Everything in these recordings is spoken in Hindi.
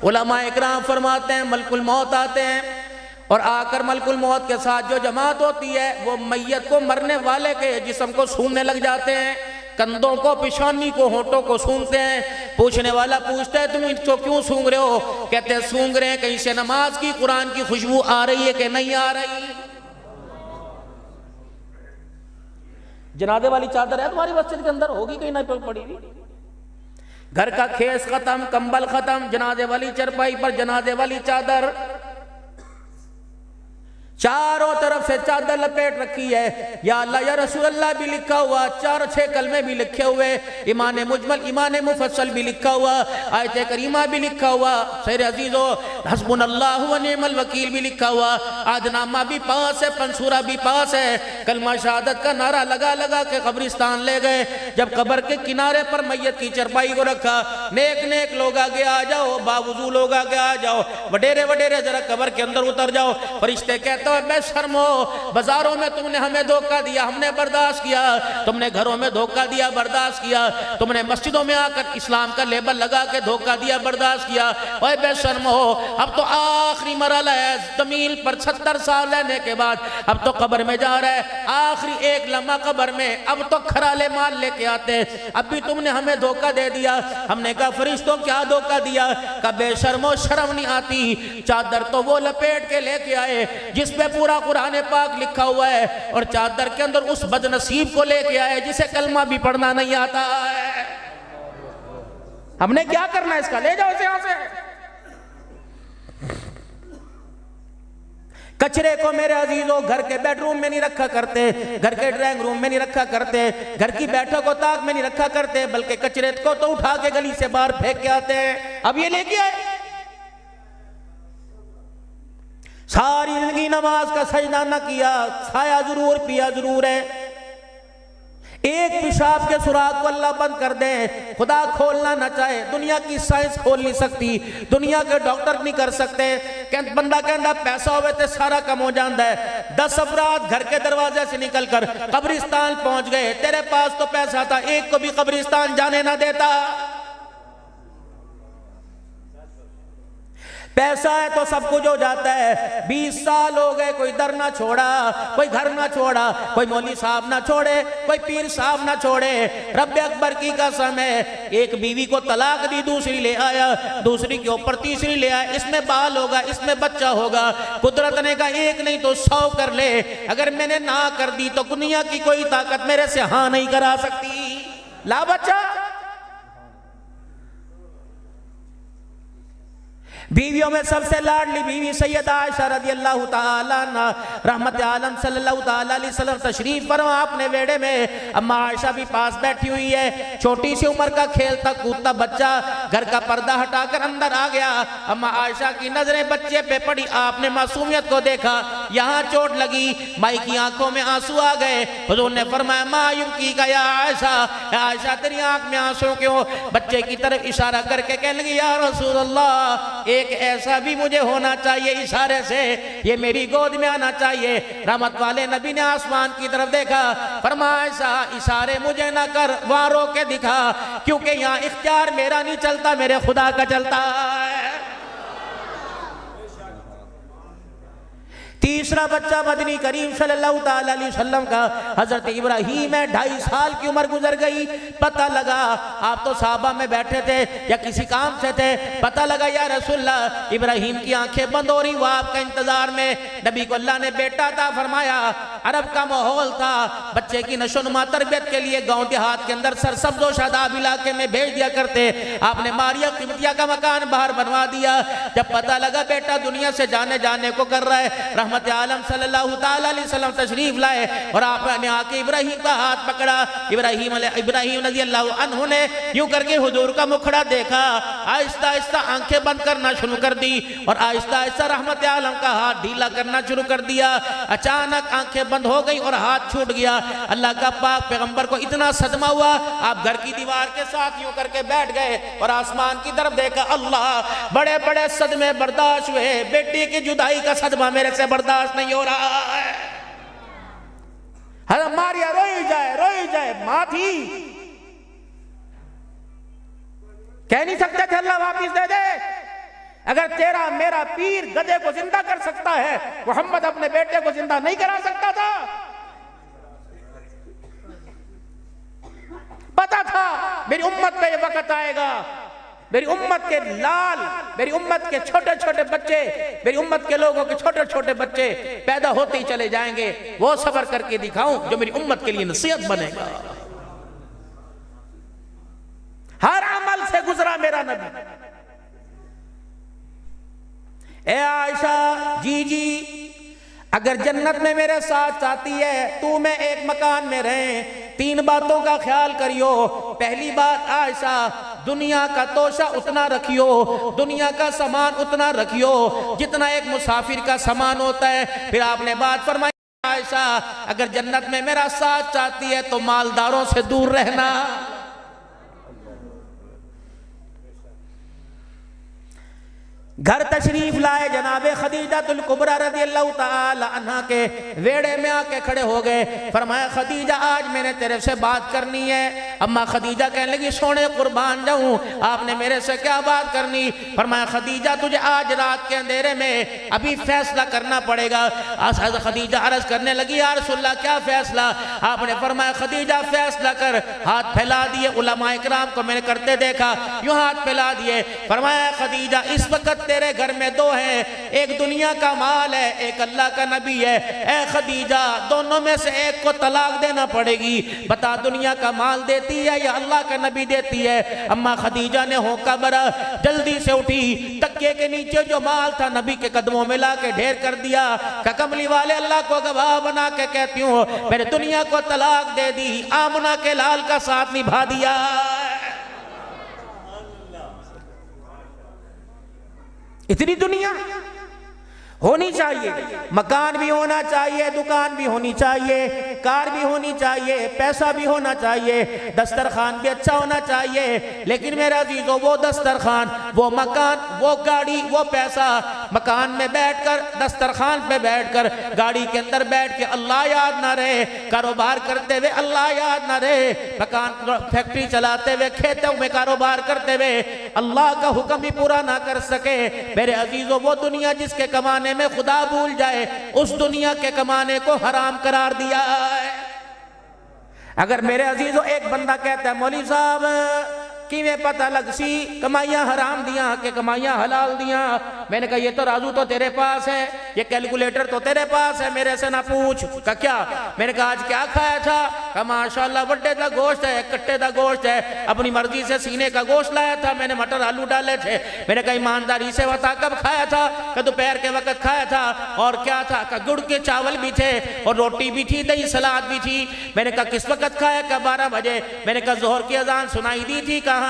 उलमा इकराम फरमाते हैं मलकुल मौत आते हैं और आकर मलकुल मौत के साथ जो जमात होती है वो मैयत को मरने वाले के जिस्म को सूंघने लग जाते हैं, कंधों को, पेशानी को, होठों को सूंघते हैं। पूछने वाला पूछता है तुम इसको क्यों सूंघ रहे हो? कहते हैं सूंघ रहे हैं कहीं से नमाज की, कुरान की खुशबू आ रही है कि नहीं आ रही। जनाजे वाली चादर है तुम्हारी मस्जिद के अंदर, होगी कहीं ना पड़ी हुई। घर का खेस खत्म, कंबल खत्म, जनाजे वाली चरपाई पर जनाजे वाली चादर, चारों तरफ से चादर लपेट रखी है। या अल्लाह या रसूल अल्लाह भी लिखा हुआ, 4-6 कलमे भी लिखे हुए, ईमान मुजमल ईमान मुफस्सल भी लिखा हुआ, आयत करीमा भी लिखा हुआ, शेर अजीजो हस्बुनल्लाहु व निअमल वकील भी लिखा हुआ, आदनामा भी पास है, पंसूरा भी पास है। कलमा शहादत का नारा लगा लगा के कब्रिस्तान ले गए। जब कब्र के किनारे पर मैयत की चरपाई को रखा, नेक नेक लोग आगे आ जाओ, बावजू लोग आगे आ जाओ, वडेरे वडेरे जरा कब्र के अंदर उतर जाओ। फरिश्ते कहते बेशर्म हो, बाजारों में तुमने हमें धोखा दिया, हमने बर्दाश्त किया, तुमने घरों में धोखा दिया, बर्दाश्त किया, तुमने मस्जिदों में आकर इस्लाम का लेबल लगा के धोखा दिया, बर्दाश्त किया। ओए बेशर्म हो, अब तो आखिरी मरहला है, जमीन पर 70 साल रहने के बाद अब तो कब्र में जा रहा है, आखिरी एक लम्हा कब्र में, अब तो खराले माल लेके आते। अब भी तुमने हमें धोखा दे दिया। हमने कहा फरिश्तों क्या धोखा दिया? का बेशर्मो, शर्म नहीं आती? चादर तो वो लपेट के लेके आए जिसपे पूरा कुरान पाक लिखा हुआ है, और चादर के अंदर उस बदनसीब को लेके आए जिसे कलमा भी पढ़ना नहीं आता है। हमने क्या करना है इसका? ले जाओ इसे यहां से। कचरे को मेरे अजीजों घर के बेडरूम में नहीं रखा करते, घर के ड्राइंग रूम में नहीं रखा करते, घर की बैठक को ताक में नहीं रखा करते, बल्कि कचरे को तो उठा के गली से बाहर फेंक के आते हैं। अब ये लेके आए। सारी जिंदगी नमाज का सजदा न किया, खाया जरूर, पिया जरूर है। एक पेशाब के सुराग को अल्लाह बंद कर दे, खुदा खोलना न चाहे, दुनिया की साइंस खोल नहीं सकती, दुनिया के डॉक्टर नहीं कर सकते। बंदा कहता पैसा होवे तो सारा कम हो जाता है। 10 अफराद घर के दरवाजे से निकलकर कब्रिस्तान पहुंच गए, तेरे पास तो पैसा था, एक को भी कब्रिस्तान जाने ना देता। पैसा है तो सब कुछ हो जाता है। 20 साल हो गए, कोई दर ना छोड़ा, कोई घर ना छोड़ा, कोई मौली साहब ना छोड़े, कोई पीर साहब ना छोड़े। रब अकबर की कसम है, एक बीवी को तलाक दी, दूसरी ले आया, दूसरी के ऊपर तीसरी ले आया, इसमें बाल होगा, इसमें बच्चा होगा। कुदरत ने कहा एक नहीं तो 100 कर ले, अगर मैंने ना कर दी तो दुनिया की कोई ताकत मेरे से हाँ नहीं करा सकती। ला बच्चा। बीवियों में सबसे लाडली बीवी सैयदा आयशा रज़ियल्लाहु ताला अन्हा रहमत आलम सल्लल्लाहु ताला अलैहि वसल्लम तशरीफ फरमा अपने बेड़े में। अम्मा आयशा भी पास बैठी हुई है। छोटी सी उम्र का खेलता कूदता बच्चा घर का पर्दा हटाकर अंदर आ गया। अम्मा आयशा की नजरें बच्चे पे पड़ी, आपने मासूमियत को देखा, यहाँ चोट लगी, माई की आंखों में आंसू आ गए। हुजूर ने फरमाया मायूं की का या आयशा, आयशा तेरी आंख में आंसू क्यों? बच्चे की तरफ इशारा करके कहने लगी या रसूल अल्लाह, एक ऐसा भी मुझे होना चाहिए, इशारे से ये मेरी गोद में आना चाहिए। रहमत वाले नबी ने आसमान की तरफ देखा, फरमाया ऐसा इशारे मुझे ना कर, वहां रोक के दिखा, क्योंकि यहाँ इख्तियार मेरा नहीं चलता, मेरे खुदा का चलता है। तीसरा बच्चा मदनी करीम सल्लल्लाहु ताला अलैहि वसल्लम का हजरत इब्राहीम है। 2.5 साल की उम्र गुजर गई। पता लगा आप तो साहबा में बैठे थे या किसी काम से थे, पता लगा या रसूलल्लाह इब्राहीम की आंखें बंद हो रही, वो आपका इंतजार में। नबी को अल्लाह ने बेटा था फरमाया। अरब का माहौल था, बच्चे की नशोनुमा तरबियत के लिए गांव देहात के अंदर सरसब्ज़ व शादाब इलाके में भेज दिया करते। आपने मारिया क़िब्तिया का मकान बाहर बनवा दिया। जब पता लगा बेटा दुनिया से जाने को कर रहा है, रहमत आलम सल्लल्लाहु ताला अलैहि वसल्लम तशरीफ लाए और आपने आके इब्राहीम का हाथ पकड़ा। इब्राहीम रज़ियल्लाहु अन्हु ने यूं करके हुजूर का मुखड़ा देखा, आहिस्ता आहिस्ता आंखें बंद करना शुरू कर दी और आहिस्ता आहिस्ता रहमत आलम का हाथ ढीला करना शुरू कर दिया। अचानक आंखें बंद हो गई और हाथ छूट गया। अल्लाह का पाक पैगंबर को इतना सदमा हुआ, आप घर की दीवार के साथ यूं करके बैठ गए और आसमान की तरफ देखा। अल्लाह, बड़े बड़े सदमे बर्दाश्त हुए, बेटी की जुदाई का सदमा मेरे से बर्दाश्त नहीं हो रहा है। मारिया रोई जाए, मां थी, कह नहीं सकते थे अल्लाह वापिस दे दे। अगर तेरा मेरा पीर गधे को जिंदा कर सकता है, मोहम्मद अपने बेटे को जिंदा नहीं करा सकता था? पता था मेरी उम्मत पे ये वक्त आएगा, मेरी उम्मत के लाल, मेरी उम्मत के छोटे छोटे बच्चे, मेरी उम्मत के लोगों के छोटे छोटे बच्चे पैदा होते ही चले जाएंगे। वो सबर करके दिखाऊं जो मेरी उम्मत के लिए नसीहत बनेगा। हर अमल से गुजरा मेरा नबी। ए आयशा, जी जी, अगर जन्नत में मेरे साथ चाहती है तू मैं एक मकान में रहें, 3 बातों का ख्याल करियो। पहली बात आयशा, दुनिया का तोशा उतना रखियो, दुनिया का सामान उतना रखियो जितना एक मुसाफिर का सामान होता है। फिर आपने बात फरमाई आयशा, अगर जन्नत में मेरा साथ चाहती है तो मालदारों से दूर रहना। घर तशरीफ लाए जनाबे खदीजातुल कुबरा रज़ियल्लाहु ताला अन्हा के वेड़े में आके खड़े हो गए। फरमाया खदीजा, आज मैंने तेरे से बात करनी है। अम्मा खदीजा कहने लगी, सोने कुर्बान जाऊं, आपने मेरे से क्या बात करनी? फरमाया खदीजा, तुझे आज रात के अंधेरे में अभी फैसला करना पड़ेगा। खदीजा अर्ज करने लगी, या रसूलल्लाह क्या फैसला? आपने फरमाया खदीजा फैसला कर। हाथ फैला दिए, उलमा इकराम को मैंने करते देखा, यूं हाथ फैला दिए। फरमाया खदीजा, इस वक्त तेरे घर में 2 हैं, एक दुनिया का माल है, एक अल्लाह का नबी है। ए खदीजा, दोनों में से एक को तलाक देना पड़ेगी। बता दुनिया का माल देती है या अल्लाह का नबी देती है? अम्मा खदीजा ने होका भरा, जल्दी से उठी, तकिए के नीचे जो माल था नबी के कदमों में ला के ढेर कर दिया। कमली वाले अल्लाह को गवाह बना के कहती हूँ, मैंने दुनिया को तलाक दे दी, आमना के लाल का साथ निभा दिया। इतनी दुनिया होनी चाहिए, मकान भी होना चाहिए, दुकान भी होनी चाहिए, कार भी होनी चाहिए, पैसा भी होना चाहिए, दस्तरखान भी अच्छा होना चाहिए। लेकिन मेरा अजीजों, वो दस्तरखान, वो मकान, वो गाड़ी, वो पैसा, मकान में बैठकर, दस्तरखान पे बैठकर, गाड़ी के अंदर बैठ के अल्लाह याद ना रहे, कारोबार करते हुए अल्लाह याद ना रहे, मकान फैक्ट्री चलाते हुए, खेतों में कारोबार करते हुए अल्लाह का हुक्म भी पूरा ना कर सके। मेरे अजीजों, वो दुनिया जिसके कमाने में खुदा भूल जाए, उस दुनिया के कमाने को हराम करार दिया है। अगर मेरे अजीजों एक बंदा कहता है, मौलवी साहब किवें पता लग सी कमाइयां हराम दियां के कमाइयां हलाल दियां? मैंने कहा ये तो राजू तो तेरे पास है, ये कैलकुलेटर तो तेरे पास है, मेरे से ना पूछ। का क्या? मैंने कहा आज क्या खाया था? कहा माशाल्लाह बड्डे का गोश्त है, कट्टे का गोश्त है, अपनी मर्जी से सीने का गोश्त लाया था, मैंने मटर आलू डाले थे। मैंने कहा ईमानदारी से बता कब खाया था? कहा दोपहर के वक्त खाया था। और क्या था? कहा गुड़ के चावल भी थे और रोटी भी थी, दही सलाद भी थी। मैंने कहा किस वक्त खाया? कहा 12 बजे। मैंने कहा जोहर की अजान सुनाई दी थी? कहा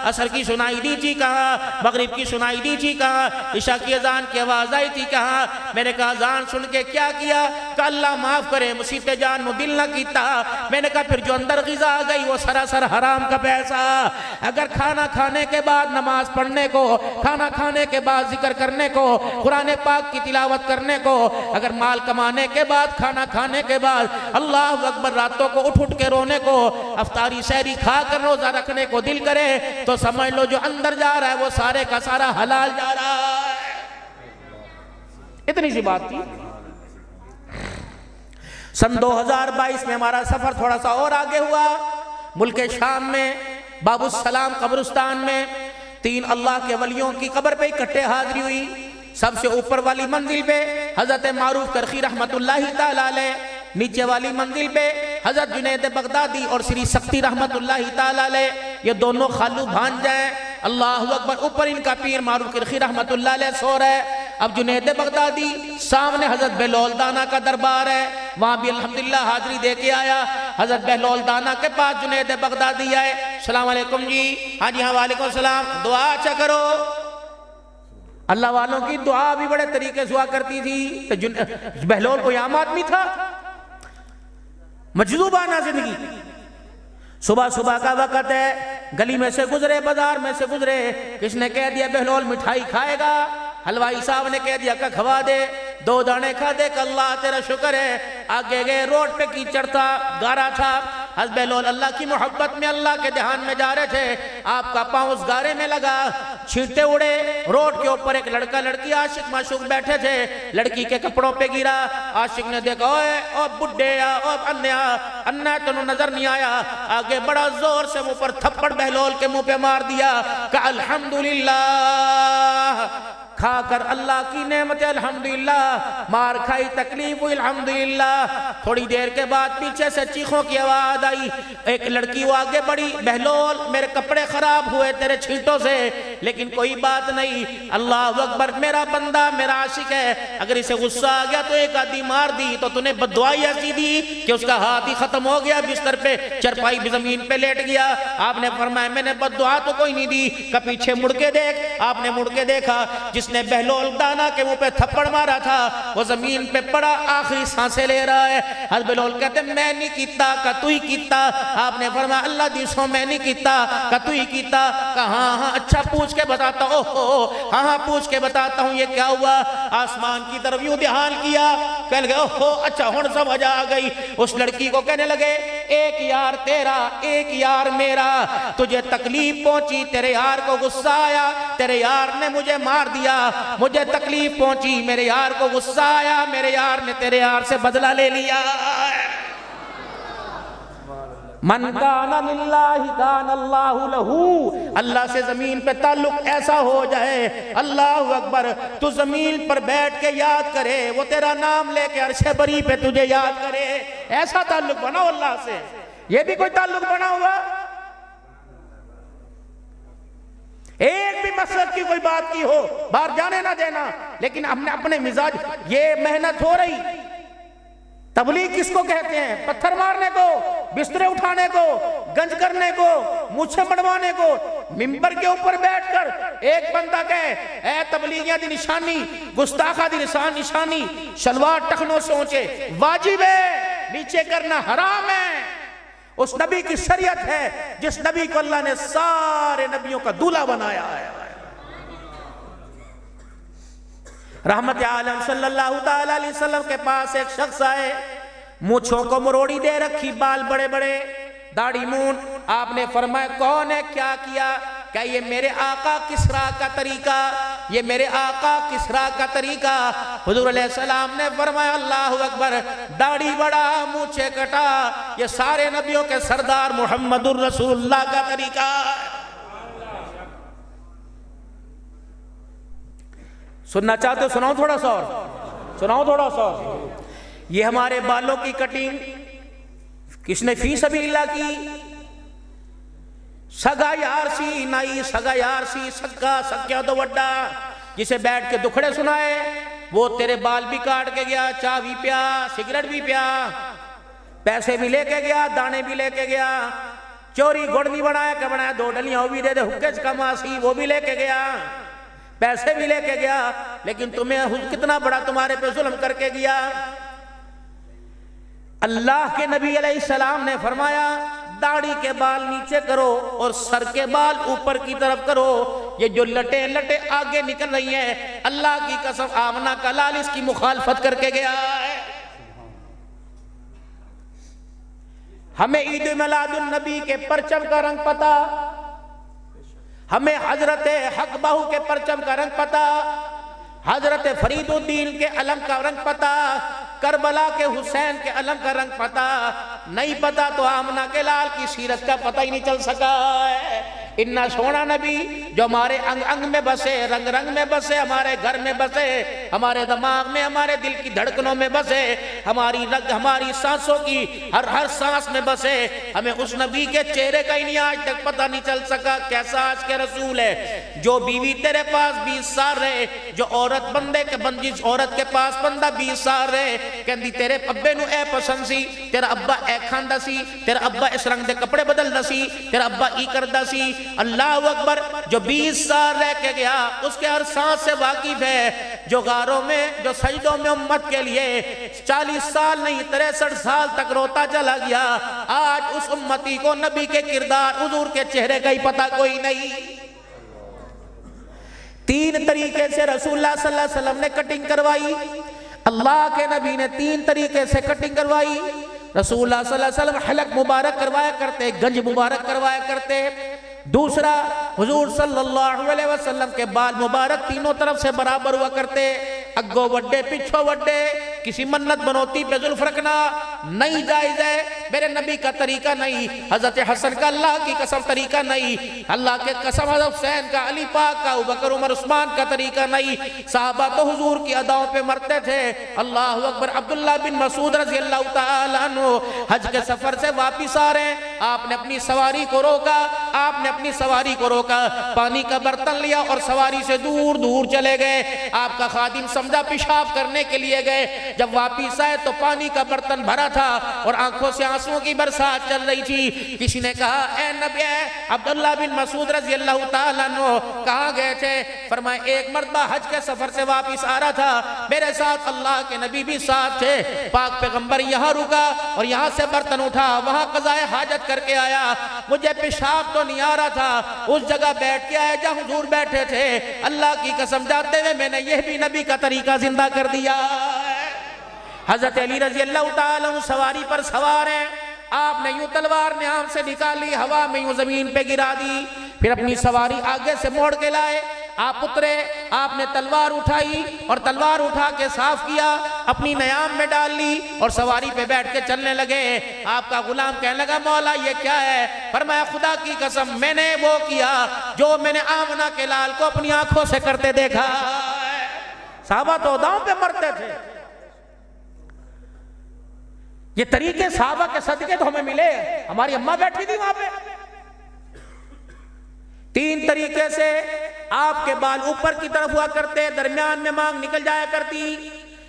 असर की सुनाई दी थी? कहा मगरिब की सुनाई दी थी? कहा इशा की अजान की आवाज आई थी? कहा। मैंने कहा अजान सुन के क्या किया? कहा अल्लाह माफ करे मुसीबत जान नु दिल ना कीता। मैंने कहा फिर जो अंदर गिजा आ गई वो सरासर हराम का पैसा। अगर खाना खाने के बाद नमाज पढ़ने को, खाना खाने के बाद जिक्र करने को, कुरान पाक की तिलावत करने को, अगर माल कमाने के बाद, खाना खाने के बाद अल्लाह अकबर रातों को उठ उठ के रोने को, अफ्तारी सहरी खा कर रोजा रखने को दिल करे तो समझ लो जो अंदर जा रहा है वो सारे का सारा हलाल जा रहा है। इतनी सी बात थी। सन 2022 में हमारा सफर थोड़ा सा और आगे हुआ। मुल्क शाम में बाबुसलाम कब्रिस्तान में 3 अल्लाह के वलियों की कब्र पे इकट्ठे हाजिरी हुई। सबसे ऊपर वाली मंजिल पे हजरत मारूफ करखी रहमतुल्लाहि ताला अलैह, नीचे वाली मंजिल पे हजरत जुनैद बगदादी और श्री शक्ति रहमतुल्लाहि ताला अलैह, ये दोनों खालू भांजा हैं। अल्लाह अकबर। ऊपर इनका पीर मारूफ करखी रहमतुल्लाह अलैह सो रहा है। अब जुनैद बगदादी सामने हजरत बहलोल दाना का दरबार है, वहां भी अल्हम्दुलिल्लाह हाजिरी दे के आया। हजरत बहलोल दाना के पास जुनैद बगदादी आए, सलाम अलैकुम जी। हाँ जी हाँ वालेकुम सलाम, दुआ अच्छा करो। अल्लाह वालों की दुआ भी बड़े तरीके से हुआ करती थी। तो बहलोल कोई आम आदमी था? मजदूबाना जिंदगी। सुबह सुबह का वक्त है, गली में से गुजरे, बाजार में से गुजरे, किसने कह दिया बहलोल मिठाई खाएगा? हलवाई साहब ने कह दिया का खवा दे। 2 दाने खा दे, अल्लाह तेरा शुक्र है। आगे गए, रोड पे कीचड़ था, गारा था। बहलोल अल्लाह की मोहब्बत में, अल्लाह के ध्यान में जा रहे थे, आपका पांव उस गारे में लगा। छींटे उड़े। रोड के ऊपर एक लड़का लड़की आशिक माशूक बैठे थे, लड़की के कपड़ों पे गिरा। आशिक ने देखा, ओए ओ बुड्ढे ओ अन्या, अन्ना तेनू नजर नहीं आया? आगे बड़ा जोर से मुंह पर थप्पड़ बहलोल के मुंह पे मार दिया। कहा अल्हम्दुलिल्लाह, खाकर अल्लाह की नेमत अल्हम्दुलिल्लाह, मार खाई तकलीफ हुई अल्हम्दुलिल्लाह। थोड़ी देर के बाद पीछे से चीखों की आवाज आई। एक लड़की वो आगे बढ़ी, बहलोल मेरे कपड़े खराब हुए तेरे छींटों से, लेकिन कोई बात नहीं, अल्लाह अकबर, मेरा बंदा मेरा आशिक है, अगर इसे गुस्सा आ गया तो एक आदि मार दी तो तूने बददुआई ऐसी दी कि उसका हाथ ही खत्म हो गया, बिस्तर पे चरपाई भी जमीन पे लेट गया। आपने फरमाया मैंने बददुआ तो कोई नहीं दी, का पीछे मुड़ के देख। आपने मुड़ के देखा, जिसने बहलोल दाना के मुंह पे थप्पड़ मारा था वो जमीन पे पड़ा, आखिरी सांसें ले रहा है। हज़रत बहलोल कहते मैं नहीं कीता, का तू ही कीता। आपने फरमाया अल्लाह दिसो मैं नहीं कीता, का तू ही कीता। कहा हाँ अच्छा पूछ के बताता हूँ। ओहो हाँ हाँ पूछ के बताता हूँ, ये क्या हुआ? आसमान की तरफ यूं ध्यान किया, कह लगे ओहो अच्छा हुण समझ आ गई। उस लड़की को कहने लगे एक यार तेरा एक यार मेरा, तुझे तकलीफ पहुंची, तेरे यार को गुस्सा आया, तेरे यार ने मुझे मार दिया, मुझे तकलीफ पहुंची, मेरे यार को गुस्सा आया, मेरे यार ने तेरे यार से बदला ले लिया। मन काना लिल्लाहि काना अल्लाहु लहू, अल्लाह से जमीन पे ताल्लुक ऐसा हो जाए, अल्लाहु अकबर, तू जमीन पर बैठ के याद करे, वो तेरा नाम लेके अर्शे बरी पे तुझे याद करे। ऐसा ताल्लुक बनाओ अल्लाह से। ये भी कोई ताल्लुक बना हुआ? एक भी मकसद की कोई बात की हो बाहर जाने ना देना, लेकिन हमने अपने मिजाज, ये मेहनत हो रही। तबलीग किसको कहते हैं? पत्थर मारने को, बिस्तरे उठाने को, गंज करने को, मूछें मड़वाने को। मिंबर के ऊपर बैठकर एक बंदा कहे ए तबलीगिया दी निशानी, गुस्ताखा दी निशानी, शलवार टखनों से ऊंचे वाजिब है, नीचे करना हराम है। उस नबी की शरीयत है जिस नबी को अल्लाह ने सारे नबियों का दूल्हा बनाया है। रहमत आलम सल्लल्लाहु ताला अलैहि वसल्लम के पास एक शख्स आए, मूंछों को मरोड़ी दे रखी, बाल बड़े बड़े, दाढ़ी मूंछ। आपने फरमाया कौन है, क्या किया? क्या ये मेरे आका किसरा का तरीका, ये मेरे आका किसरा का तरीका? हुजूर अलैहिस्सलाम ने फरमाया अल्लाहु अकबर, दाढ़ी बड़ा मूंछे कटा, ये सारे नबियों के सरदार मुहम्मदुर रसूलुल्लाह का तरीका। सुनना चाहते हो? सुनाओ थोड़ा सा और, सुनाओ थोड़ा सा और। ये हमारे बालों की कटिंग किसने फी सबीलिल्लाह की? सगा यार सी नाई, सगा यार सी सक्का सक्या तो वड्डा, जिसे बैठ के दुखड़े सुनाए वो तेरे बाल भी काट के गया, चाय भी पिया, सिगरेट भी पिया, पैसे भी लेके गया, दाने भी लेके गया, चोरी गुड़ भी बनाया क्या बनाया, 2 डलियां वो भी दे दे, हुक्के कमासी वो भी लेके गया, पैसे भी लेके गया, लेकिन तुम्हें कितना बड़ा तुम्हारे पे जुल्म करके गया। अल्लाह के नबी अलैहिस्सलाम ने फरमाया दाढ़ी के बाल नीचे करो और सर के बाल ऊपर की तरफ करो। ये जो लटे लटे आगे निकल रही है, अल्लाह की कसम आमना का लाल इसकी मुखालफत करके गया है। हमें ईद मिलादुन नबी के परचम का रंग पता, हमें हजरत हक बाहू के परचम का रंग पता, हजरत फरीदुद्दीन के अलम का रंग पता, करबला के हुसैन के अलम का रंग पता नहीं पता तो आमना के लाल की सीरत का पता ही नहीं चल सका है। इन्ना सोना नबी जो हमारे अंग अंग में बसे, रंग रंग में बसे, हमारे घर में बसे, हमारे दिमाग में, हमारे दिल की धड़कनों में बसे, हमारी रग हमारी सांसों की हर हर सांस में बसे, हमें उस नबी के चेहरे का ही नहीं आज तक पता नहीं चल सका कैसा आज के रसूल है। जो बीवी तेरे पास 20 साल रहे, जो औरत बंदे के जिस औरत के पास बंदा 20 साल रहे, कहती तेरे अब्बे नू ए पसंद सी, तेरा अब्बा ए खांदा सी, तेरा अब्बा इस रंग दे कपड़े बदलदा सी, तेरा अब्बा ई करदा सी। अल्लाह अकबर, जो 20 साल रह के गया उसके हर सांस से वाकिफ है। जो गारों में, जो सजदों में उम्मत के लिए 40 साल नहीं 63 साल तक रोता चला गया, आज उस उम्मती को नबी के किरदार, हुजूर के चेहरे का ही पता कोई नहीं। 3 तरीके से रसूलुल्लाह सल्लल्लाहु अलैहि वसल्लम ने कटिंग करवाई, अल्लाह के नबी ने 3 तरीके से कटिंग करवाई। रसूलुल्लाह सल्लल्लाहु अलैहि वसल्लम हलक मुबारक करवाया करते, गंज मुबारक करवाया करते, दूसरा, हुजूर सल्लल्लाहु अलैहि वसल्लम के बाल मुबारक तीनों तरफ से बराबर हुआ करते, अग्गो वड्डे पिछो वड्डे, किसी मन्नत बनोती पे जुल्फ रखना नहीं जायज है, मेरे नबी का तरीका नहीं। हजरत हसन का अल्लाह की कसम तरीका नहीं, अल्लाह के कसम हजरत हुसैन का, अली पाक का, अबू बकर उमर उस्मान का तरीका नहीं। साहबा तो हुजूर की अदाओं पे मरते थे। अल्लाह अकबर। अब्दुल्लाह बिन मसूद रज़ी अल्लाह तआला अन्हु हज के सफर से वापिस आ रहे हैं, आपने अपनी सवारी को रोका, आपने अपनी सवारी को रोका, पानी का बर्तन लिया और सवारी से दूर दूर चले गए। आपका खादिम समझा पेशाब करने के लिए गए, जब वापिस आए तो पानी का बर्तन भरा था और आंखों से आंसुओं की बरसात चल रही थी। किसी ने कहा, ए नबी अब्दुल्लाह बिन मसूद रज़ी अल्लाह तआला अन्हु कहाँ गए थे? फरमाए, एक मर्तबा हज के सफर से वापिस आ रहा था, मेरे साथ अल्लाह के नबी भी साथ थे, पाक पैगंबर यहाँ रुका और यहाँ से बर्तन उठा, वहाँ क़ज़ाए हाजत करके आया, मुझे पेशाब तो नहीं आ रहा था, उस जगह बैठ के आया जहाँ हुजूर बैठे थे। अल्लाह की कसम जाते हुए मैंने यह भी नबी का तरीका जिंदा कर दिया। हजरत अली रज़ी अल्लाह तआला अन्हु सवारी पर सवार हैं, आपने यूं तलवार न्याम से निकाली, हवा में यूं जमीन पे गिरा दी, फिर अपनी सवारी आगे से मोड़ के लाए, आप उतरे, आपने तलवार उठाई और तलवार उठा के साफ किया, अपनी नयाम में डाल ली और सवारी पे बैठ के चलने लगे। आपका गुलाम कहने लगा, मौला ये क्या है? फरमाया, खुदा की कसम मैंने वो किया जो मैंने आमना के लाल को अपनी आंखों से करते देखा। साहबा तो दांव पे मरते थे। ये तरीके साहबा के सदके तो हमें मिले। हमारी अम्मा बैठी थी वहां पे, तीन तरीके से आपके बाल ऊपर की तरफ हुआ करते, दरमियान में मांग निकल जाया करती,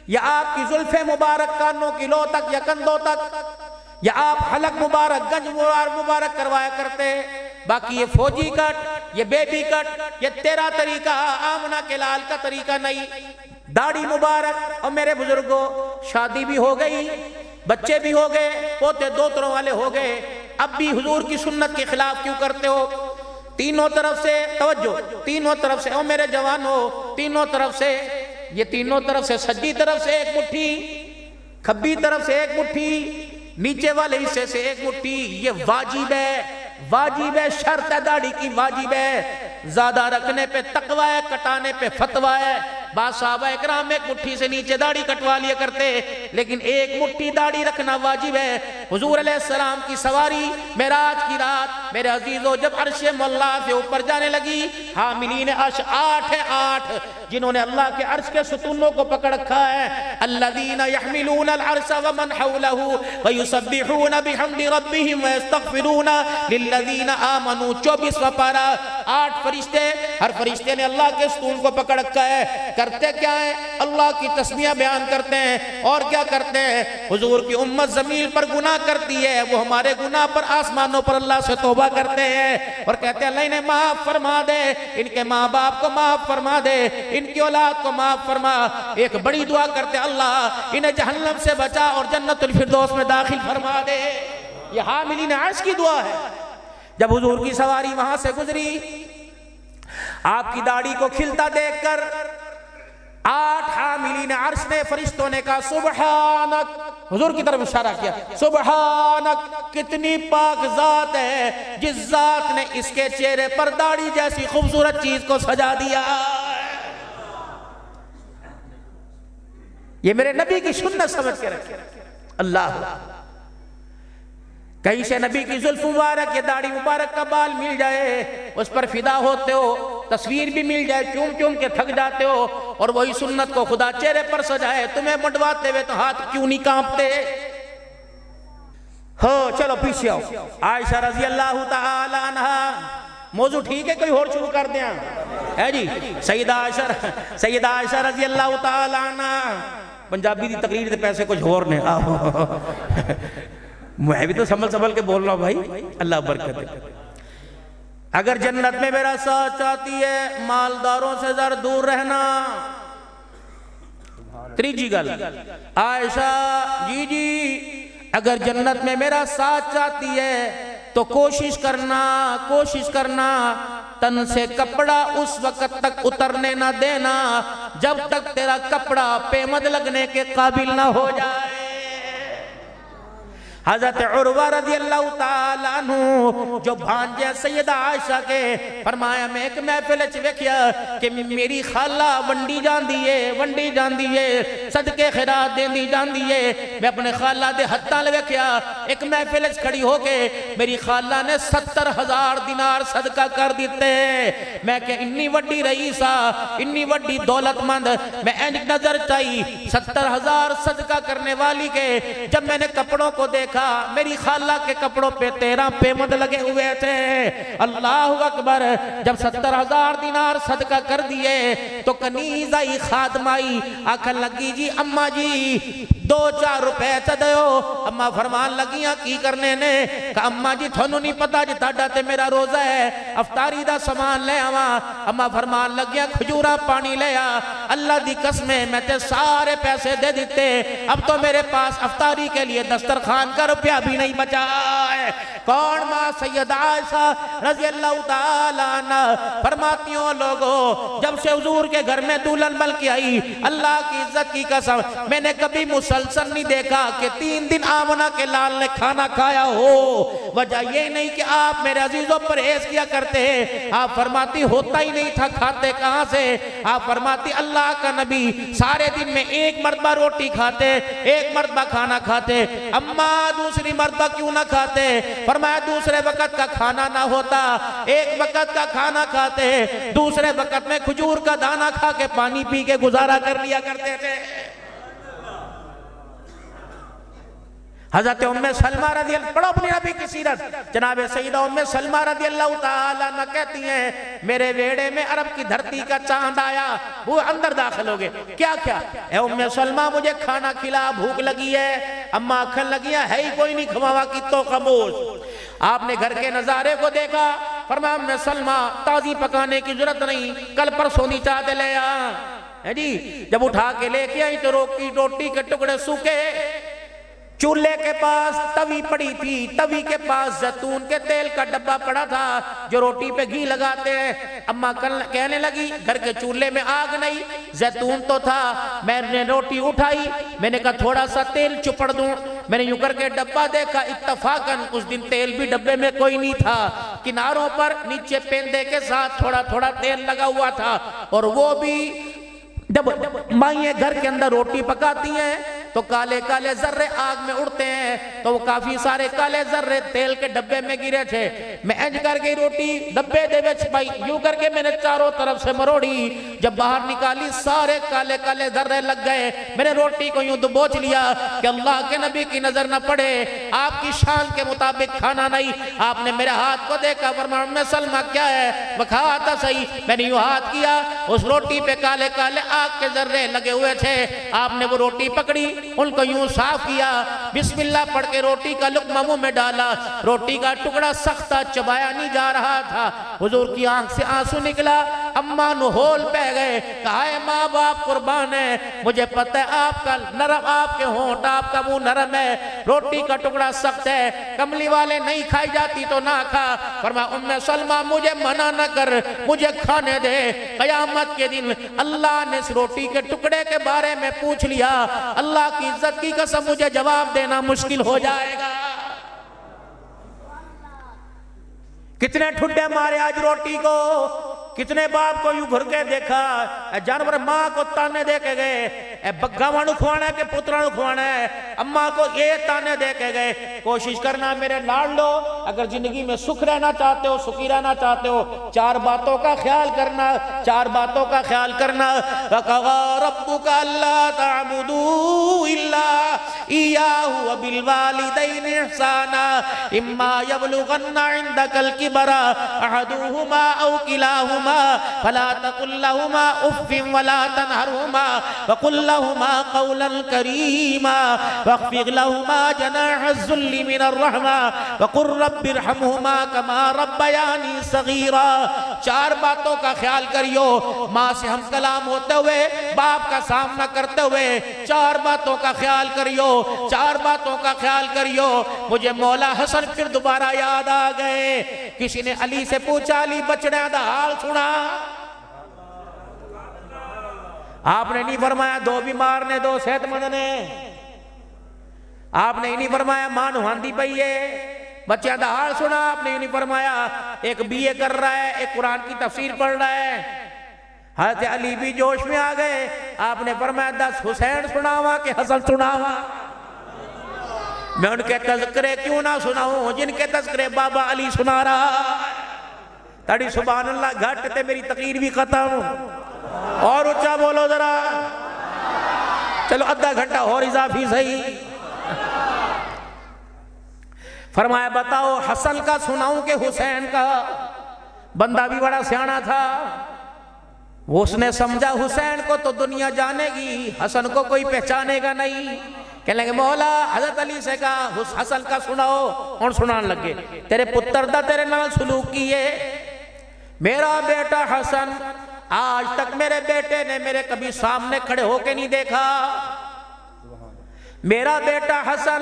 या आपकी जुल्फे मुबारक कानों की लो तक या कंधों तक, या आप हलक मुबारक गंज मुबारक करवाया करते। बाकी ये फौजी कट, ये बेबी कट, ये तेरा तरीका, आमना के लाल का तरीका नहीं। दाढ़ी मुबारक। और मेरे बुजुर्गों, शादी भी हो गई, बच्चे भी हो गए, पोते दोतरों वाले हो गए, अब भी हुजूर की सुन्नत के खिलाफ क्यों करते हो? तीनों तरफ से तवज्जो, तीनों तरफ से, ओ मेरे जवान हो, तीनों तरफ से, ये तीनों तरफ से, सज्जी तरफ से एक मुट्ठी, खब्बी तरफ से एक मुट्ठी, नीचे वाले हिस्से से एक मुट्ठी, ये वाजिब है, वाजिब है, शर्त है दाढ़ी की, वाजिब है। ज्यादा रखने पे तकवा है, कटाने पे फतवा है। बाद साहबा इकराम एक मुट्ठी से नीचे दाढ़ी कटवा लिया करते, लेकिन एक मुट्ठी दाढ़ी रखना वाजिब है। हुजूर अलैहिस्सलाम की सवारी मेराज की रात, मेरे अजीजों, जब अर्श मौला से ऊपर जाने लगी, हामिलीन अर्श 8 है, 8 जिन्होंने अल्लाह के अर्श के सुतूनों को पकड़ रखा है। अल्लज़ीना यहमिलूना अल-अर्श व मन हौलहु व युसब्बिहूना बिहम्दि रब्बिहिम व यस्तगफिरूना लिल्लज़ीना आमनू। 24वां पारा। 8 फरिश्ते, हर फरिश्ते ने अल्लाह के सुतून को पकड़ रखा है। करते क्या है? अल्लाह की तस्मीया बयान करते हैं। और क्या करते हैं? हुजूर की उम्मत जमीन पर गुनाह करती है, वो हमारे गुनाह पर आसमानों पर अल्लाह से तौबा करते हैं और कहते हैं, अल्लाह इन्हें माफ फरमा दे, इनके माँ बाप को माफ फरमा दे, इनकी औलाद को माफ फरमा। एक बड़ी दुआ करते, अल्लाह इन्हें जहन्नम से बचा और जन्नतुल फिरदौस में दाखिल फरमा दे। ये हामिलीन अर्श की दुआ है। जब हुजूर की सवारी वहां से गुजरी, आपकी दाढ़ी को खिलता देखकर 8 हामिलीन अर्श ने, फरिश्तों ने कहा, सुबहानक, हुजूर की तरफ इशारा किया, सुबहानक, कितनी पाक जात है जिस जात ने इसके चेहरे पर दाढ़ी जैसी खूबसूरत चीज को सजा दिया। ये मेरे नबी की सुन्नत समझ के रखे। अल्लाह, कहीं से नबी की जुल्फ मुबारक या दाढ़ी मुबारक का बाल मिल जाए, उस पर फिदा होते हो, तस्वीर भी मिल जाए, चूम चूम के थक जाते हो, और वही सुन्नत को खुदा चेहरे पर सजाए, तुम्हें मंडवाते हुए तो हाथ क्यों नहीं कांपते हो? चलो पीछे आओ। आयशा रजी अल्लाह तआला अन्हा, मौजू ठीक है, कोई और शुरू कर दें है जी? सैयदा आयशा रजी अल्लाह तआला अन्हा, पंजाबी की तकरीर के पैसे कुछ और ने, मैं भी तो संभल के बोल रहा हूं भाई, अल्लाह बरकत दे। अगर जन्नत में मेरा साथ चाहती है, मालदारों से जरा दूर रहना। तीजी गल, आयशा जी, अगर जन्नत में मेरा साथ चाहती है तो कोशिश करना तन से कपड़ा उस वक्त तक उतरने ना देना जब तक तेरा कपड़ा पेमद लगने के काबिल ना हो जाए। हज़रत उर्वा रज़ियल्लाहु ताला अन्हु जो भांजे सैयदा आयशा के फरमाया मैं एक महफिल च वेखिया कि मेरी खाला वंडी जांदी है सदके खैरात देंदी जांदी है। मैं अपने खाला दे हत्थां ले वेखिया एक महफिल च खड़ी होके मेरी खाला ने 70,000 दिनार सदका कर दिते। मैं के इन्नी वड्डी रईसा इन्नी वड्डी दौलतमंद मैं इंज नजर चाही 70,000 सदका करने वाली के। जब मैंने कपड़ों को देखा मेरी खाला के कपड़ों पे 13 पेमंद लगे हुए थे। अल्लाह अकबर। जब 70,000 दिनार सदका कर दिए तो कनीज आई खादमाई आखन लगी जी अम्मा जी 2-4 रुपए तो दो। अम्मा फरमान लगियां की करने ने कहा अम्मा जी थानू नहीं पता जी ताड़ा ते मेरा रोजा है अफतारी दा सामान ले आवा। अम्मा फरमान लगियां खजूरा पानी ले आ। अल्लाह दी कसम मैं ते सारे पैसे दे दिते अब तो मेरे पास अफतारी के लिए दस्तरखान का रुपया भी नहीं बचा है। कौन? मां सैयदा आयशा रज़ियल्लाहु ताला अन्हा फरमाती हो लोगों जब से हुजूर के घर में दुल्हन बन के आई अल्लाह की इज्जत की कसम मैंने कभी मुसलसल नहीं देखा कि 3 दिन आमना के लाल ने खाना खाया हो। वजह ये नहीं कि आप मेरे अजीजों परहेज किया करते हैं। आप फरमाती होता ही नहीं था खाते कहां से। आप फरमाती अल्लाह का नबी सारे दिन में एक मरतबा रोटी खाते एक मरतबा खाना खाते। अम्मा दूसरी मरतबा क्यों ना खाते? फरमाया दूसरे वक्त का खाना ना होता एक वक्त का खाना खाते दूसरे वक्त में खजूर का दाना खा के पानी पी के गुजारा कर लिया करते थे। हज़रत उम्मे सलमा रज़ी अल्लाह पढ़ो अपनी नबी की सीरत। जनाब सईदा उम्मे सलमा रज़ी अल्लाह ताला अन्हा कहती हैं मेरे वेड़े में अरब की धरती का चांद आया वो अंदर दाखिल हो गए। क्या क्या ए उम्मे सलमा मुझे खाना खिला भूख लगी है। अम्मा आखन लगी है ही कोई नहीं खवावा की तो खामोश। आपने घर के नजारे को देखा फरमाया उम्मे सलमा ताजी पकाने की जरूरत नहीं कल परसों नी चाहते ले आ है जी। जब उठा के लेके आई तो रोटी के टुकड़े सूखे चूल्हे के पास तवी पड़ी थी तवी के पास जैतून के तेल का डब्बा पड़ा था जो रोटी पे घी लगाते हैं। अम्मा कहने लगी घर के चूल्हे में आग नहीं जैतून तो था। मैंने रोटी उठाई मैंने कहा थोड़ा सा तेल चुपड़ दूं। मैंने यूं करके डब्बा देखा इत्तफाकन उस दिन तेल भी डब्बे में कोई नहीं था। किनारों पर नीचे पेंदे के साथ थोड़ा थोड़ा तेल लगा हुआ था और वो भी जब माइयां घर के अंदर रोटी पकाती हैं तो काले काले जर्रे आग में उड़ते हैं तो वो काफी सारे काले जर्रे तेल के डब्बे में गिरे थे। मैं इंज करके रोटी डब्बे दे विच पाई यूं करके मैंने चारों तरफ से मरोड़ी। जब बाहर निकाली सारे काले काले जर्रे लग गए। मैंने रोटी को यूं दबोच लिया कि अल्लाह के नबी की नजर न पड़े आपकी शान के मुताबिक खाना नहीं। आपने मेरे हाथ को देखा फरमाया उम्मे सलमा क्या है बखा था सही। मैंने यूं हाथ किया उस रोटी पे काले काले आग के जर्रे लगे हुए थे। आपने वो रोटी पकड़ी उनको यूं साफ किया बिस्मिल्लाह पढ़ के रोटी का लुक़्मा मुंह में डाला। रोटी का टुकड़ा सख्त चबाया नहीं जा रहा था। हुजूर की आंख से आंसू निकला। अम्मा नुहोल पह गए कहा है माँ बाप कुर्बान है मुझे पता है आपका नरम आपके होंठ आपका मुंह नरम है रोटी का टुकड़ा सख्त है कमली वाले नहीं खाई जाती तो ना खा। फरमाया उम्मे सलमा मुझे मना न कर मुझे खाने दे। कयामत के दिन अल्लाह ने इस रोटी के टुकड़े के बारे में पूछ लिया अल्लाह की इज्जत की कसम मुझे जवाब देना मुश्किल हो जाएगा। कितने ठुड्डे मारे आज रोटी को कितने बाप को यूं घुर के देखा जानवर मां को ताने दे के गए बग्गावा खुआना के पुत्रा खुआना है। अम्मा को ये ताने दे के गए। कोशिश करना मेरे लाड लो अगर जिंदगी में सुख रहना चाहते हो सुखी रहना चाहते हो 4 बातों का ख्याल करना 4 बातों का ख्याल करना। रब्बुका अल्ला ताबुदू इल्ला इय्याहु व बिल वालिदैनि इहसाना इम्मा यबलुगन्ना इंदकल किबरा अहदुहुमा औ किलाहुमा फला तकुल लहुमा उफ्फिन वला तनहरुमा वकुल लहुमा कौलन करीमा वख्फिद लहुमा जनाह ज़ुल्ली मिनर रहमा वकुर रब्बिरहमहुमा कमा रब्बयानी सगीरा। 4 बातों का ख्याल करियो माँ से हम कलाम होते हुए बाप का सामना करते हुए 4 बातों का ख्याल करियो 4 बातों का ख्याल करियो। मुझे मौला हसन फिर दोबारा याद आ गए। किसी ने अली से पूछा अली बचड़ा दा हाल सुना। आपने नहीं फरमाया 2 बीमार ने 2 सेहतमंद ने आपने नहीं फरमाया मां नुहांदी पई है, बच्चों का हाल सुना आपने नहीं फरमाया। एक बीए कर रहा है, एक कुरान की तफसीर पढ़ रहा है। हज़रत अली भी जोश में आ गए, आपने फरमाया 10 हुसैन सुनावा कि हसन सुनावा। मैं उनके तज़किरे क्यों ना सुनाऊं जिनके तज़किरे बाबा अली सुना रहा। तड़ी सुभान अल्लाह घट ते मेरी तकरीर भी खत्म। और ऊंचा बोलो जरा, चलो आधा घंटा और इजाफी सही। फरमाया बताओ हसन का सुनाऊं के हुसैन का। बंदा भी बड़ा सियाना था, वो उसने समझा हुसैन को तो दुनिया जानेगी, हसन को कोई पहचानेगा नहीं। कहने लगे मौला हजरत अली से कहा हसन का सुनाओ। और सुनाने लगे, तेरे पुत्र दा तेरे नाल सलूक किए। मेरा बेटा हसन, आज तक मेरे बेटे ने मेरे कभी सामने खड़े होके नहीं देखा। मेरा बेटा हसन,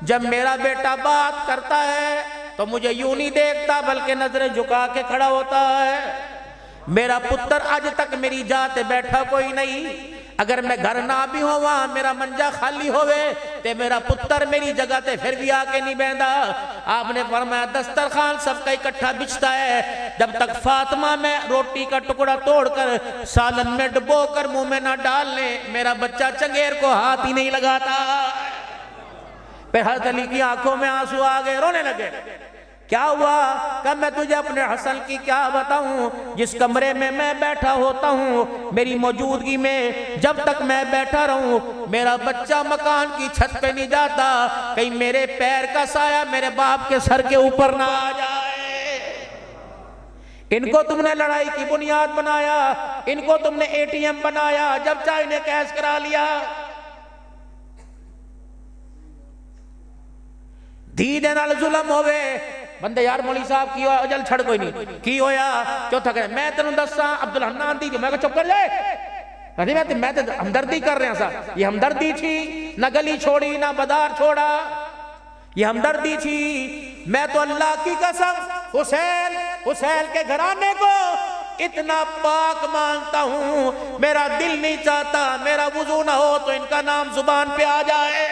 जब मेरा बेटा बात करता है तो मुझे यूं नहीं देखता बल्कि नजरें झुका के खड़ा होता है। मेरा पुत्र आज तक मेरी जात बैठा कोई नहीं। अगर मैं घर ना भी हो वहां मेरा मंजा खाली होवे ते मेरा पुत्र मेरी जगह ते फिर भी आके नहीं बहदा। आपने फरमाया दस्तरखान सबका इकट्ठा बिछता है, जब तक फातिमा में रोटी का टुकड़ा तोड़कर सालन में डुबो कर मुंह में ना डाल ले मेरा बच्चा चंगेर को हाथ ही नहीं लगाता। फिर हज़रत अली की आंखों में आंसू आ गए, रोने लगे। क्या हुआ? कब मैं तुझे अपने हसन की क्या बताऊं। जिस कमरे में मैं बैठा होता हूं मेरी मौजूदगी में जब तक मैं बैठा रहूं मेरा बच्चा मकान की छत पे नहीं जाता, कहीं मेरे पैर का साया मेरे बाप के सर के ऊपर ना आ जाए। इनको तुमने लड़ाई की बुनियाद बनाया, इनको तुमने एटीएम बनाया, जब चाहे इन्हें कैश करा लिया। धी दे नाल जुल्म होवे बंदे यार मौली साहब की अजल छड़ कोई नहीं की होया चौथा कहे मैं तेन दसा अब्दुल हन्नान दी मैं चुप कर जाए। नहीं मैं तो हमदर्दी कर रहा सा। ये हमदर्दी थी, ना गली छोड़ी ना बाजार छोड़ा, ये हमदर्दी थी। मैं तो अल्लाह की कसम हुसैन के घराने को इतना पाक मानता हूं, मेरा दिल नहीं चाहता मेरा वुजू ना हो तो इनका नाम जुबान पे आ जाए।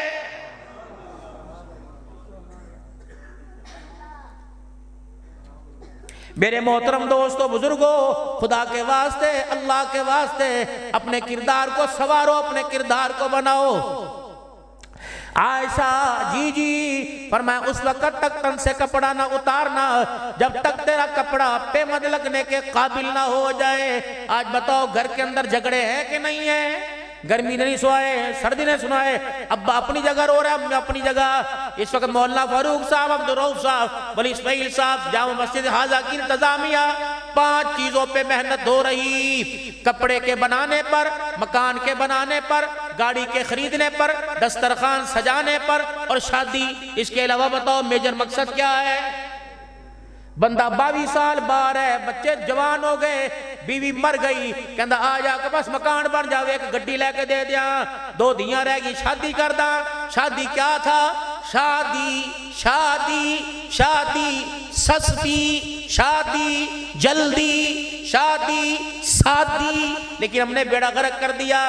मेरे मोहतरम दोस्तों बुजुर्गों, खुदा के वास्ते अल्लाह के वास्ते अपने किरदार को संवारो, अपने किरदार को बनाओ। आयशा जी फरमाया उस वक्त तक तन से कपड़ा ना उतारना जब तक तेरा कपड़ा पे मत लगने के काबिल ना हो जाए। आज बताओ घर के अंदर झगड़े हैं कि नहीं है? गर्मी ने नहीं सुनाए, सर्दी ने सुनाए, अब्बा अपनी जगह रो रहा है, अम्मा अपनी जगह। इस वक्त मौलाना फारूक साहब, अब्दुल रऊफ साहब, वली इस्माइल साहब, जामा मस्जिद हाजा की इंतजामिया 5 चीजों पे मेहनत हो रही। कपड़े के बनाने पर, मकान के बनाने पर, गाड़ी के खरीदने पर, दस्तरखान सजाने पर और शादी। इसके अलावा बताओ मेजर मकसद क्या है? बंदा 22 साल बाहर है, बच्चे जवान हो गए, बीवी मर गई, कहता आ जाके बस मकान बन जावे, एक गड्डी लेके दे दिया, 2 धियां रह गई, शादी कर दा। शादी क्या था? शादी शादी शादी सस्ती, शादी जल्दी, शादी सादी। लेकिन हमने बेड़ा गर्क कर दिया।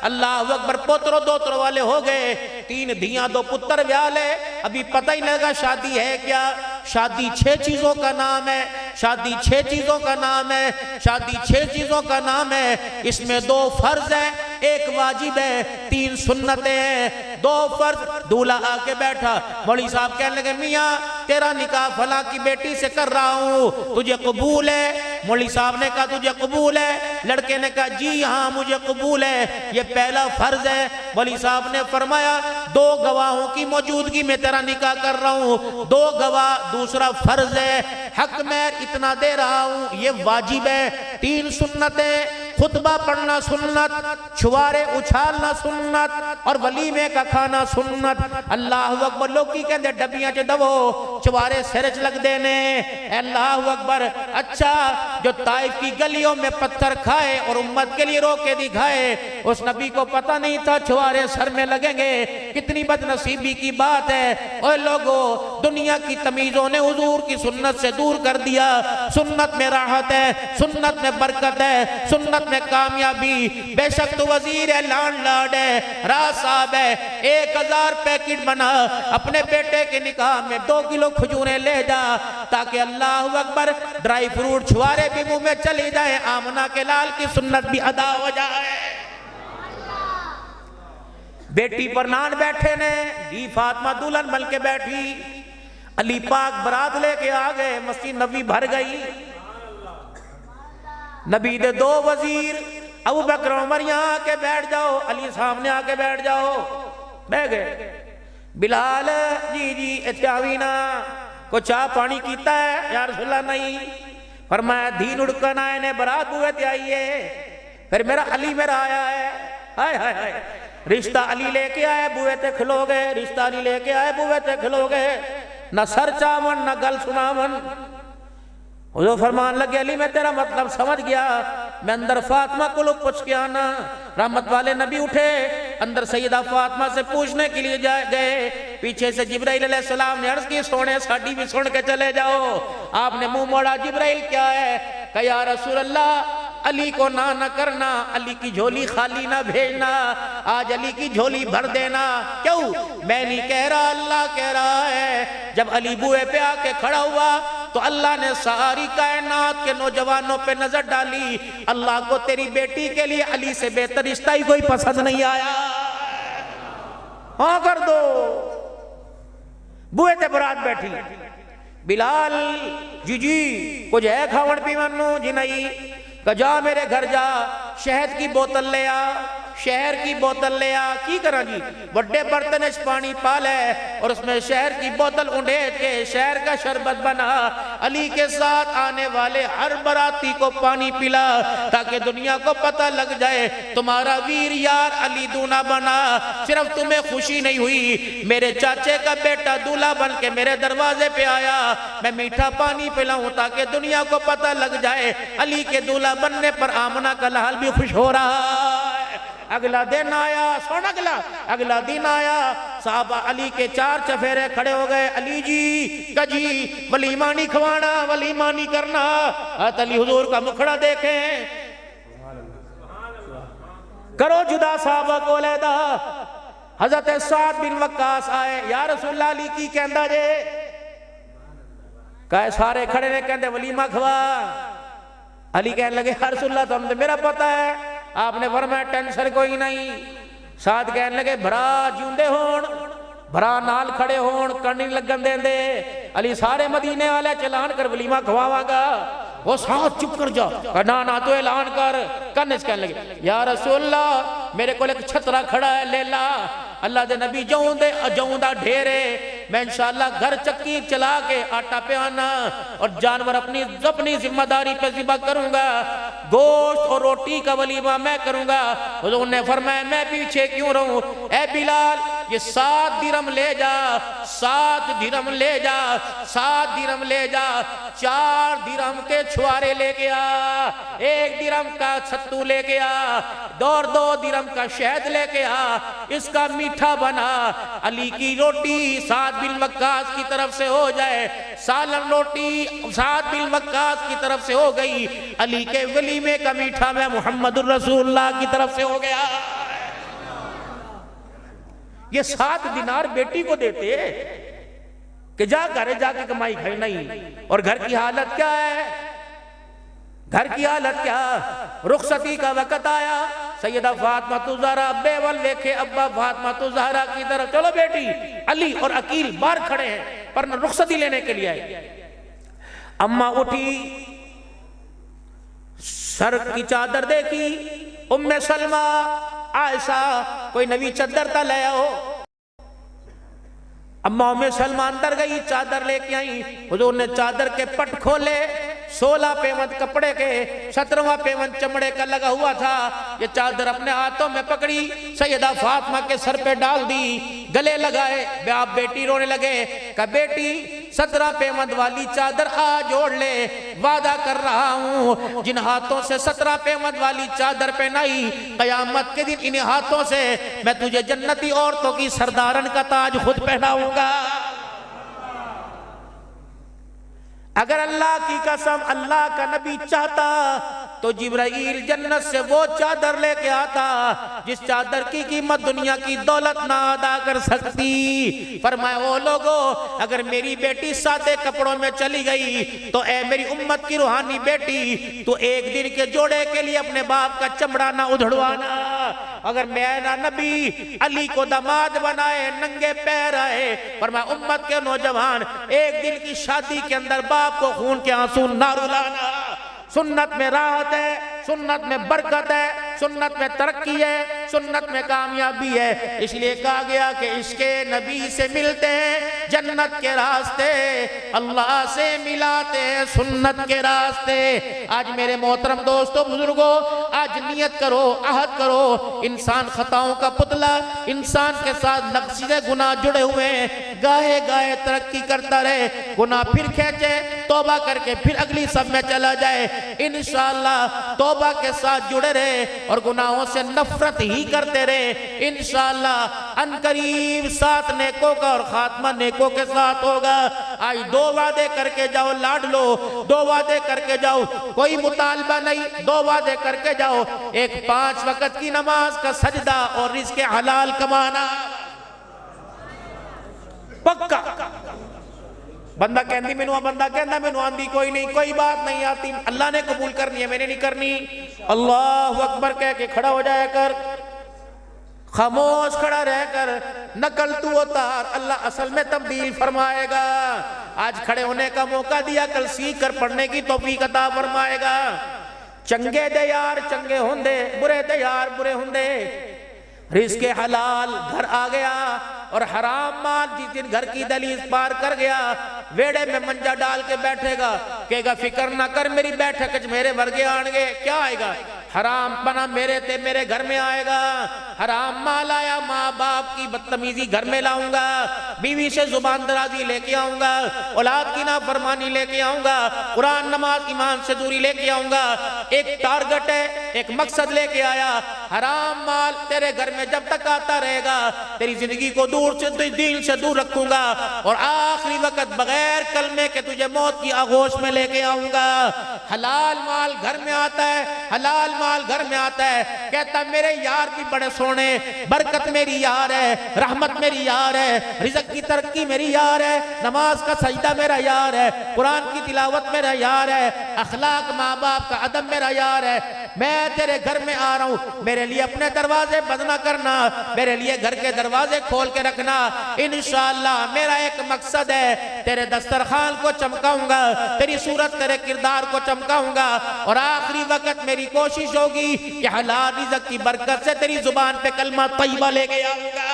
अल्लाह अकबर, पोतरो दोतरो वाले हो गए, 3 धियां 2 पुत्र ब्याह ले, अभी पता ही नहीं लगा शादी है क्या। शादी 6 चीजों का नाम है, शादी 6 चीजों का नाम है, शादी 6 चीजों का नाम है। इसमें 2 फर्ज है, 1 वाजिब है, 3 सुन्नतें हैं। 2 फर्ज, दूल्हा आके बैठा, मौलवी साहब कहने लगे मियाँ तेरा निकाह फला की बेटी से कर रहा हूँ, तुझे कबूल है? मौलवी साहब ने कहा तुझे कबूल है? लड़के ने कहा जी हाँ मुझे कबूल है, ये पहला फर्ज है। मौलवी साहब ने फरमाया 2 गवाहों की मौजूदगी में तेरा निकाह कर रहा हूँ, 2 गवाह दूसरा फर्ज है, हक मैं इतना दे रहा हूँ ये वाजिब है। 3 सुन्नतें, खुतबा पढ़ना सुन्नत, छुआरे उछालना सुन्नत और वलीमे का खाना सुन्नत। अल्लाह अकबर, लोग की कहते डबियां च दवो छुआरे सिर च लग देने। अल्लाह अकबर। अच्छा, जो ताइफ की गलियों में पत्थर खाए और उम्मत के लिए रोके दिखाए, उस नबी को पता नहीं था छुआरे सर में लगेंगे। कितनी बदनसीबी की बात है। और लोगों दुनिया की तमीज़ों ने हुजूर की सुन्नत से दूर कर दिया। सुन्नत में राहत है, सुन्नत में बरकत है, सुन्नत में कामयाबी। बेशक तो वजीर है, लैंडलॉर्ड है, राज साहब है, 1000 पैकेट बना अपने बेटे के निकाह में 2 किलो खजूरें ले जा, ताकि अल्लाह अकबर ड्राई फ्रूट छुआरे भी मुंह में चली जाए, आमना के लाल की सुन्नत भी अदा हो जाए। बेटी पर नान बैठे ने, दी फातिमा दुल्हन बन के बैठी, अली पाक बरात लेके आ गए, मस्जिद नबी भर गई। नबी दे 2 वजीर अबू बकर उमर यहाँ आके बैठ जाओ, अली सामने आके बैठ जाओ, बह गए। बिलाल जी जी इत्यावी ना को चाह पानी कीता है या रसूलल्लाह? नहीं। फरमाया धी उड़कन आए ने बरात बुए ते आई है, फिर मेरा अली मेरा आया है। हाय हाय हाय, रिश्ता अली लेके आए बुए ते खिलो गए, रिश्ता अली लेके आए बुए ते खिलो गए, न सर चावन न गल सुनावन। वो फरमान लगे अली मैं तेरा मतलब समझ गया, मैं अंदर फातिमा को लोग पूछ के आना। रहमत वाले नबी उठे, अंदर सैयदा फातिमा से पूछने के लिए गए। पीछे से जिब्राइल अलैहिस्सलाम ने अर्ज की सोने साड़ी भी सुन के चले जाओ। आपने मुंह मोड़ा, जिब्राइल क्या है? कहा या रसूल अल्लाह अली को ना करना, अली की झोली खाली ना भेजना, आज अली की झोली भर देना। क्यों? मैं नहीं कह रहा, अल्लाह कह रहा है। जब अली बुए पे आके खड़ा हुआ तो अल्लाह ने सारी कायनात के नौजवानों पे नजर डाली। अल्लाह को तेरी बेटी के लिए अली से बेहतर रिश्ता ही कोई पसंद नहीं आया। हाँ कर दो। बुए ते बरात बैठी, बिलाल जी जी कुछ है खावन पीवन जी? नहीं। जा मेरे घर जा, शहद की बोतल ले आ, शहर की बोतल ले आ। की करा जी? बड़े बर्तन पानी पा ले और उसमें शहर की बोतल उंडेल के शहर का शरबत बना। अली के साथ आने वाले हर बराती को पानी पिला, ताकि दुनिया को पता लग जाए तुम्हारा वीर यार अली दूल्हा बना। सिर्फ तुम्हें खुशी नहीं हुई, मेरे चाचे का बेटा दूल्हा बन के मेरे दरवाजे पे आया, मैं मीठा पानी पिलाऊं ताकि दुनिया को पता लग जाए अली के दूल्हा बनने पर आमना का लाल भी खुश हो रहा है। अगला दिन आया, सुन अगला दिन आया, साहबा अली के 4 चफेरे खड़े हो गए। अली जी कजी वलीमा नहीं खवाना, वलीमा नहीं करना। अली हुजूर का मुखड़ा देखें, करो जुदा साहबा को लेदा। हजरत साद बिन वक्कास आए, या रसूलल्लाह अली की कहंदा जे? कहे सारे खड़े ने, कहते वलीमा खवा। अली कहने लगे या रसूलल्लाह तुम तो मेरा पता है। आपने फरमाया टेंशन कोई नहीं। साथ कहने लगे भरा जिंदे होन, भरा नाल खड़े होन, करनी लगन देंदे। अली सारे मदीने वाले चलान कर वलीमा खवावागा। वो साथ चुप कर जा, ना ना तो ऐलान कर। कहने लगे या रसूलल्लाह मेरे को एक छतरा खड़ा है, ले ला। अल्लाह दे नबी जऊं दा ढेरे, मैं इंशाअल्लाह घर चक्की चला के आटा पे आना और जानवर अपनी जिम्मेदारी पे ज़िबा करूंगा, गोश्त और रोटी का वलीमा मैं करूंगा। हुजूर ने फरमाया मैं पीछे क्यों रहूं? ए बिलाल ये 7 दिरहम ले जा, 7 दिरहम ले जा, 7 दिरहम ले जा। 4 दिरहम के छुआरे ले गया, 1 दिरहम का सत्तू ले गया, 2 दिरहम का शहद ले गया, इसका मीठा बना। अली की रोटी साद बिन वक्कास की तरफ से हो जाए, सालन रोटी साद बिन वक्कास की तरफ से हो गई, अली के वलीमे का मीठा मैं मुहम्मदुर रसूलुल्लाह की तरफ से हो गया। ये 7 दिनार बेटी को देते कि जा घर जाके कमाई खाई नहीं। और घर की हालत क्या है? घर की हालत क्या? रुखसती का वक्त आया, सैयदा फातिमा ज़हरा बेवल देखे अब्बा फातिमा ज़हरा की तरफ, चलो बेटी। अली और अकील बाहर खड़े हैं पर रुखसती लेने के लिए आए। अम्मा उठी, सर की चादर देखी, उम्मे सलमा आयशा कोई नवी चादर ता ले आओ। अम्मा उम्मे सलमा अंदर गई, चादर लेके आई। हुजूर ने चादर के पट खोले, 16 पेवंद कपड़े के, 17वां पेवंद चमड़े का लगा हुआ था। ये चादर अपने हाथों में पकड़ी, सैयदा फातिमा के सर पे डाल दी, गले लगाए। बाप बेटी रोने लगे। कहा बेटी 17 पेवंद वाली चादर आ जोड़ ले, वादा कर रहा हूं जिन हाथों से 17 पेवंद वाली चादर पहनाई, कयामत के दिन इन हाथों से मैं तुझे जन्नती औरतों की सरदारन का ताज खुद पहनाऊंगा। अगर अल्लाह की कसम अल्लाह का नबी चाहता तो जिब्राईल जन्नत से वो चादर लेके आता जिस चादर की कीमत दुनिया की दौलत ना अदा कर सकती। फरमाया ओ लोगों, अगर मेरी बेटी सादे कपड़ों में चली गई तो ए मेरी उम्मत की रूहानी बेटी, तो एक दिन के जोड़े के लिए अपने बाप का चमड़ा ना उधड़वाना। अगर मेरा नबी अली को दामाद बनाए, नंगे पैर आए, फरमाया उम्मत के नौजवान एक दिन की शादी के अंदर बाप को खून के आंसू ना रुलाना। सुन्नत में राहत है, सुन्नत में बरकत है, सुन्नत में तरक्की है, सुन्नत में कामयाबी है। इसलिए कहा गया कि इसके नबी से मिलते हैं जन्नत के रास्ते, अल्लाह से मिलाते हैं सुन्नत के रास्ते। आज मेरे मोहतरम दोस्तों बुजुर्गों, आज नियत करो, अहद करो, इंसान खताओं का पुतला, इंसान के साथ नक्शीदे गुनाह जुड़े हुए हैं, गाहे गाहे तरक्की करता रहे, गुनाह फिर खींचे, तौबा करके फिर अगली सब में चला जाए। इंशाअल्लाह तौबा के साथ जुड़े रहे और गुनाहों से नफरत ही करते रहे, इंशाअल्लाह अनकरीब साथ नेकों का और खात्मा नेकों के साथ होगा। आज 2 वादे करके जाओ, लाड लो, 2 वादे करके जाओ, कोई मुतालबा नहीं, 2 वादे करके जाओ। एक 5 वक्त की नमाज का सजदा और रिज़्क़ हलाल कमाना पक्का। बंदा कहती मैनू, बंदा कहता मैनू आंदी कोई नहीं, कोई बात नहीं आती, अल्लाह ने कबूल करनी है, मैंने नहीं करनी। अल्लाह अकबर कह के खड़ा हो जाया कर, खामोश खड़ा रहकर नकल तू उतार, अल्लाह असल में तब्दील फरमाएगा। आज खड़े होने का मौका दिया, कल सीख कर पढ़ने की तौफीक अता फरमाएगा। चंगे दे यार चंगे होंदे, बुरे दे यार बुरे होंदे। रिज़्क़ हलाल घर आ गया और हराम माल जिस दिन घर की दलीज पार कर गया, वेड़े में मंजा डाल के बैठेगा, कहेगा फिक्र ना कर मेरी बैठक मेरे वर्गे आएंगे, क्या आएगा, हराम बना मेरे ते मेरे घर में आएगा। हराम माल आया, माँ बाप की बदतमीजी घर में लाऊंगा, बीवी से जुबान दराजी लेके आऊंगा, औलाद की नाफरमानी लेके आऊंगा, कुरान नमाज ईमान से दूरी लेके आऊंगा। एक टारगेट है, एक मकसद लेके आया। हराम माल तेरे घर में जब तक आता रहेगा, तेरी जिंदगी को दूर से दीन से दूर रखूंगा और आखिरी वक्त बगैर कलमे के तुझे मौत की आगोश में लेके आऊंगा। हलाल माल घर में आता है, हलाल माल घर में आता है, कहता मेरे यार भी बड़े सोने, बरकत मेरी यार है, रहमत मेरी यार है, रिज़्क़ की तरक्की मेरी यार है, नमाज का सजदा मेरा यार है, कुरान की तिलावत मेरा यार है, अखलाक माँ बाप का अदब मेरा यार है। मैं तेरे घर में आ रहा हूँ, मेरे लिए अपने दरवाजे बंद ना करना, मेरे लिए घर के दरवाजे खोल के रखना। इंशाअल्लाह मेरा एक मकसद है, तेरे दस्तरखान को चमकाऊंगा, तेरी सूरत तेरे किरदार को चमकाऊंगा और आखिरी वक्त मेरी कोशिश होगी कि हलाल रिज़्क़ की बरकत से तेरी जुबान पे कलमा तैयबा लेके आऊंगा।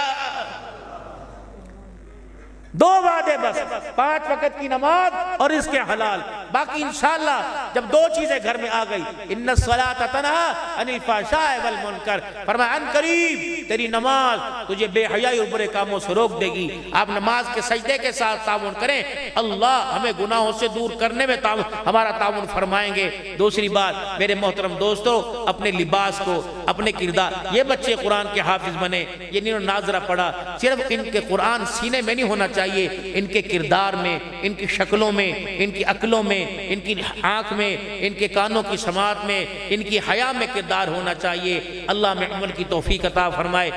2 वादे बस, 5 वक्त की नमाज और इसके हलाल, बाकी इंशाअल्लाह जब 2 चीजें घर में आ गई, इन्ना सलाता तनहा अनिल फहशाए वल मुनकर, फरमाया अन करीब तेरी नमाज तुझे बेहयाई और बुरे कामों से रोक देगी। आप नमाज के सजदे के साथ ताउन करें, अल्लाह हमें गुनाहों से दूर करने में हमारा ताउन फरमाएंगे। दूसरी बात मेरे मोहतरम दोस्तों, अपने लिबास को, अपने किरदार, ये बच्चे कुरान के हाफिज बने, ये इन्होंने नाजरा पढ़ा, सिर्फ इनके कुरान सीने में नहीं होना चाहिए, इनके किरदार में, इनकी शक्लों में, इनकी अक्लों में, इनकी आंख में, इनके कानों की समात में, इनकी हया में किरदार होना चाहिए। अल्लाह में अमल की तौफीक अता फरमाए।